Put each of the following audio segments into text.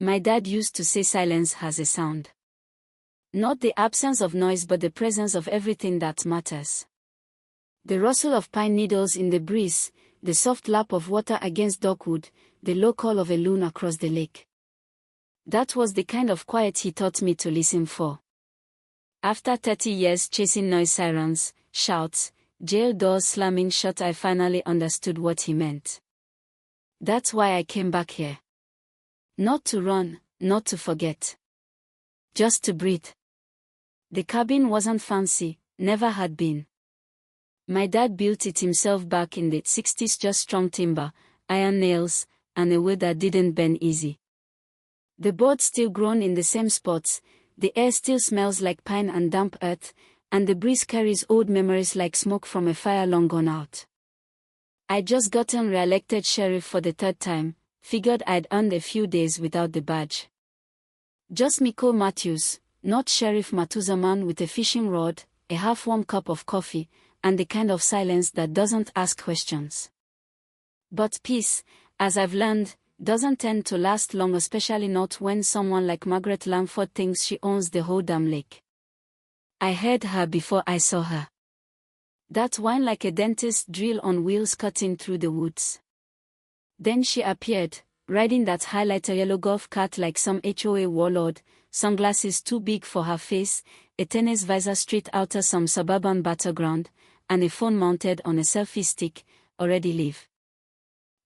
My dad used to say silence has a sound. Not the absence of noise but the presence of everything that matters. The rustle of pine needles in the breeze, the soft lap of water against dogwood, the low call of a loon across the lake. That was the kind of quiet he taught me to listen for. After 30 years chasing noise sirens, shouts, jail doors slamming shut, I finally understood what he meant. That's why I came back here. Not to run, not to forget. Just to breathe. The cabin wasn't fancy, never had been. My dad built it himself back in the 60s, just strong timber, iron nails, and a wood that didn't bend easy. The boards still grown in the same spots, the air still smells like pine and damp earth, and the breeze carries old memories like smoke from a fire long gone out. I'd just gotten re-elected sheriff for the third time, figured I'd earned a few days without the badge. Just Miko Matthews, not Sheriff Matuzaman, with a fishing rod, a half-warm cup of coffee, and the kind of silence that doesn't ask questions. But peace, as I've learned, doesn't tend to last long, especially not when someone like Margaret Langford thinks she owns the whole damn lake. I heard her before I saw her. That whine like a dentist drill on wheels cutting through the woods. Then she appeared, riding that highlighter yellow golf cart like some HOA warlord, sunglasses too big for her face, a tennis visor straight outta some suburban battleground, and a phone mounted on a selfie stick, already live.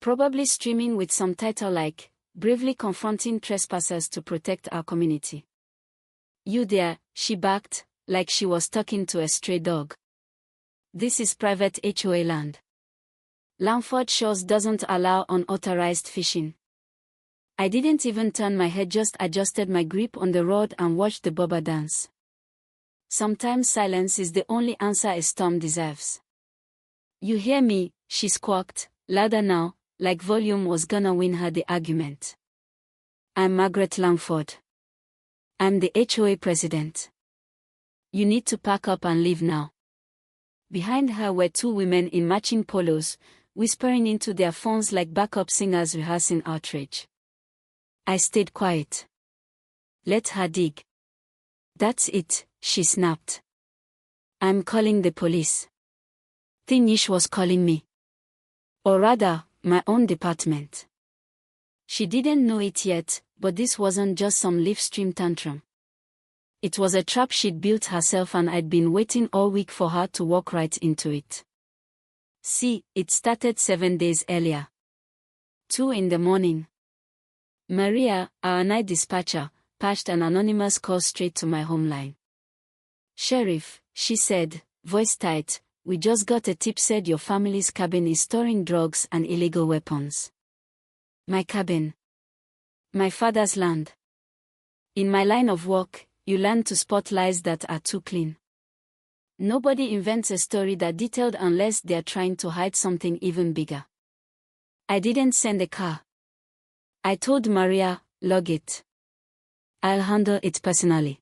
Probably streaming with some title like, "Bravely Confronting Trespassers to Protect Our Community." "You there," she barked, like she was talking to a stray dog. "This is private HOA land. Langford Shores doesn't allow unauthorized fishing." I didn't even turn my head, just adjusted my grip on the rod and watched the bobber dance. Sometimes silence is the only answer a storm deserves. "You hear me?" she squawked, louder now, like volume was gonna win her the argument. "I'm Margaret Langford. I'm the HOA president. You need to pack up and leave now." Behind her were two women in matching polos, whispering into their phones like backup singers rehearsing outrage. I stayed quiet. "Let her dig." "That's it," she snapped. "I'm calling the police." Thingish was calling me. Or rather, my own department. She didn't know it yet, but this wasn't just some live stream tantrum. It was a trap she'd built herself, and I'd been waiting all week for her to walk right into it. See, it started 7 days earlier. 2 in the morning. Maria, our night dispatcher, patched an anonymous call straight to my home line. "Sheriff," she said, voice tight, "we just got a tip, said your family's cabin is storing drugs and illegal weapons." My cabin. My father's land. In my line of work, you learn to spot lies that are too clean. Nobody invents a story that detailed unless they're trying to hide something even bigger. I didn't send a car. I told Maria, "Log it. I'll handle it personally."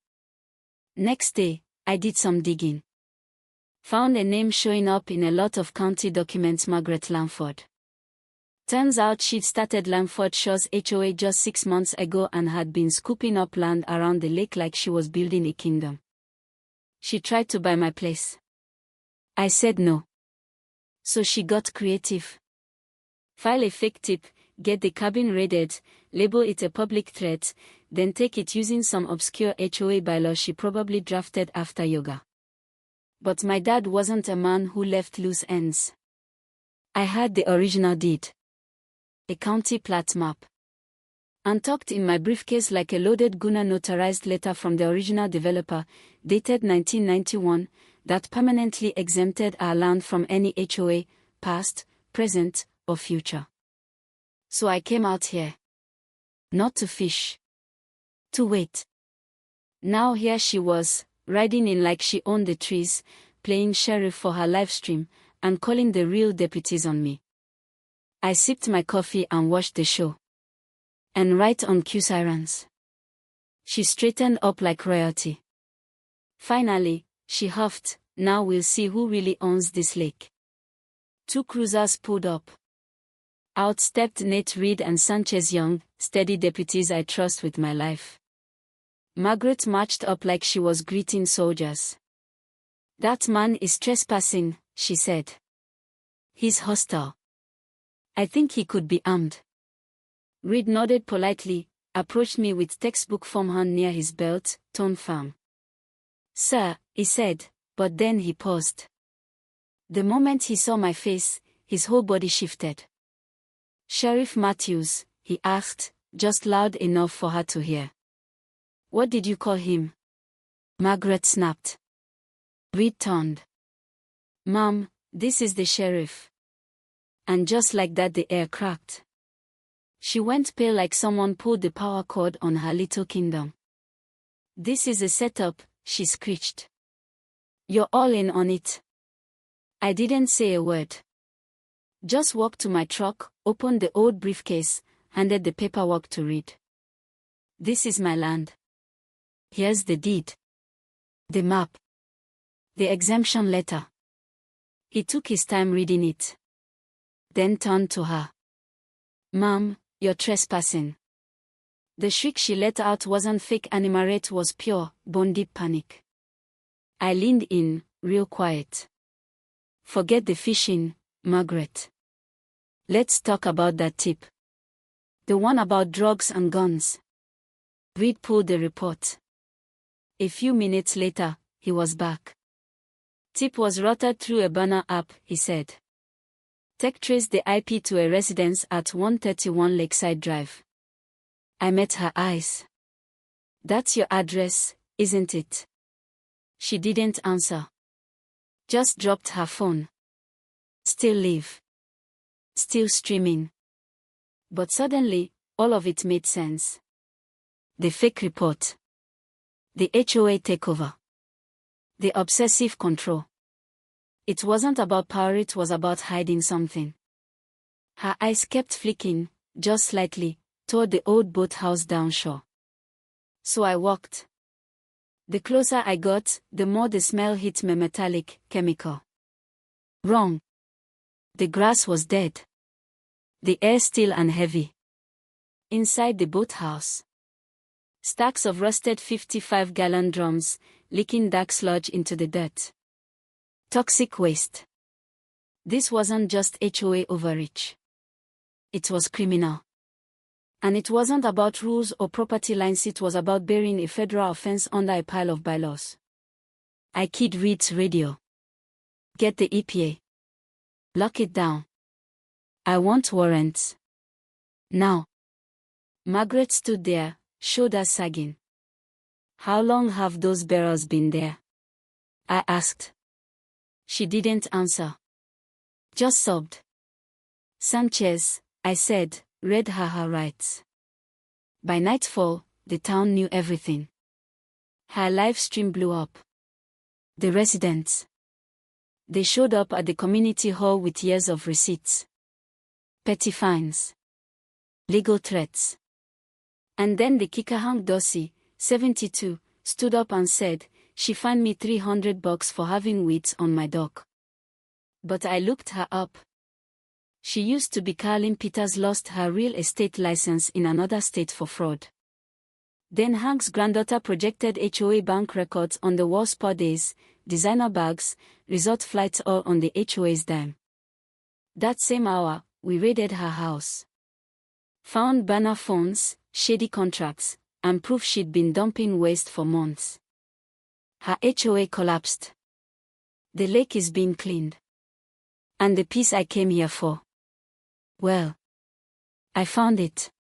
Next day, I did some digging. Found a name showing up in a lot of county documents: Margaret Langford. Turns out she'd started Langford Shores HOA just 6 months ago and had been scooping up land around the lake like she was building a kingdom. She tried to buy my place. I said no. So she got creative. File a fake tip, get the cabin raided, label it a public threat, then take it using some obscure HOA bylaw she probably drafted after yoga. But my dad wasn't a man who left loose ends. I had the original deed. A county plat map. Untucked in my briefcase like a loaded Guna notarized letter from the original developer, dated 1991, that permanently exempted our land from any HOA, past, present, or future. So I came out here. Not to fish. To wait. Now here she was, riding in like she owned the trees, playing sheriff for her live stream, and calling the real deputies on me. I sipped my coffee and watched the show. And right on cue, sirens. She straightened up like royalty. Finally, she huffed, "Now we'll see who really owns this lake." 2 cruisers pulled up. Out stepped Nate Reed and Sanchez Young, steady deputies I trust with my life. Margaret marched up like she was greeting soldiers. "That man is trespassing," she said. "He's hostile. I think he could be armed." Reed nodded politely, approached me with textbook form hand near his belt, tone firm. "Sir," he said, but then he paused. The moment he saw my face, his whole body shifted. "Sheriff Matthews," he asked, just loud enough for her to hear. "What did you call him?" Margaret snapped. Reed turned. "Ma'am, this is the sheriff." And just like that the air cracked. She went pale like someone pulled the power cord on her little kingdom. "This is a setup," she screeched. "You're all in on it." I didn't say a word. Just walked to my truck, opened the old briefcase, handed the paperwork to Reed. "This is my land. Here's the deed. The map. The exemption letter." He took his time reading it. Then turned to her. "Ma'am, you're trespassing." The shriek she let out wasn't fake animal, it was pure, bone-deep panic. I leaned in, real quiet. "Forget the fishing, Margaret. Let's talk about that tip. The one about drugs and guns." Reed pulled the report. A few minutes later, he was back. "Tip was routed through a banner app," he said. "Tech traced the IP to a residence at 131 Lakeside Drive." I met her eyes. "That's your address, isn't it?" She didn't answer. Just dropped her phone. Still live. Still streaming. But suddenly, all of it made sense. The fake report. The HOA takeover. The obsessive control. It wasn't about power, it was about hiding something. Her eyes kept flicking, just slightly, toward the old boathouse downshore. So I walked. The closer I got, the more the smell hit me, metallic, chemical. Wrong. The grass was dead. The air still and heavy. Inside the boathouse. Stacks of rusted 55-gallon drums, leaking dark sludge into the dirt. Toxic waste. This wasn't just HOA overreach. It was criminal. And it wasn't about rules or property lines, it was about burying a federal offense under a pile of bylaws. I keyed Reed's radio. "Get the EPA. Lock it down. I want warrants. Now." Margaret stood there, shoulders sagging. "How long have those barrels been there?" I asked. She didn't answer. Just sobbed. "Sanchez," I said, read her rights. By nightfall, the town knew everything. Her live stream blew up. The residents. They showed up at the community hall with years of receipts. Petty fines. Legal threats. And then the kicker, Hank Dorsey, 72, stood up and said, she fined me $300 for having weeds on my dock. But I looked her up. She used to be Carlin Peters, lost her real estate license in another state for fraud. Then Hank's granddaughter projected HOA bank records on the wall, spa days, designer bags, resort flights, all on the HOA's dime. That same hour, we raided her house. Found burner phones, shady contracts, and proof she'd been dumping waste for months. Her HOA collapsed. The lake is being cleaned. And the peace I came here for. Well, I found it.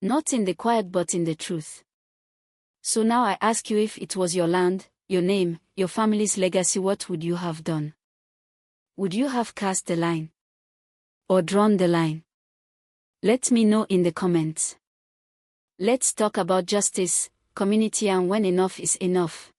Not in the quiet but in the truth. So now I ask you, if it was your land, your name, your family's legacy, what would you have done? Would you have cast the line? Or drawn the line? Let me know in the comments. Let's talk about justice, community, and when enough is enough.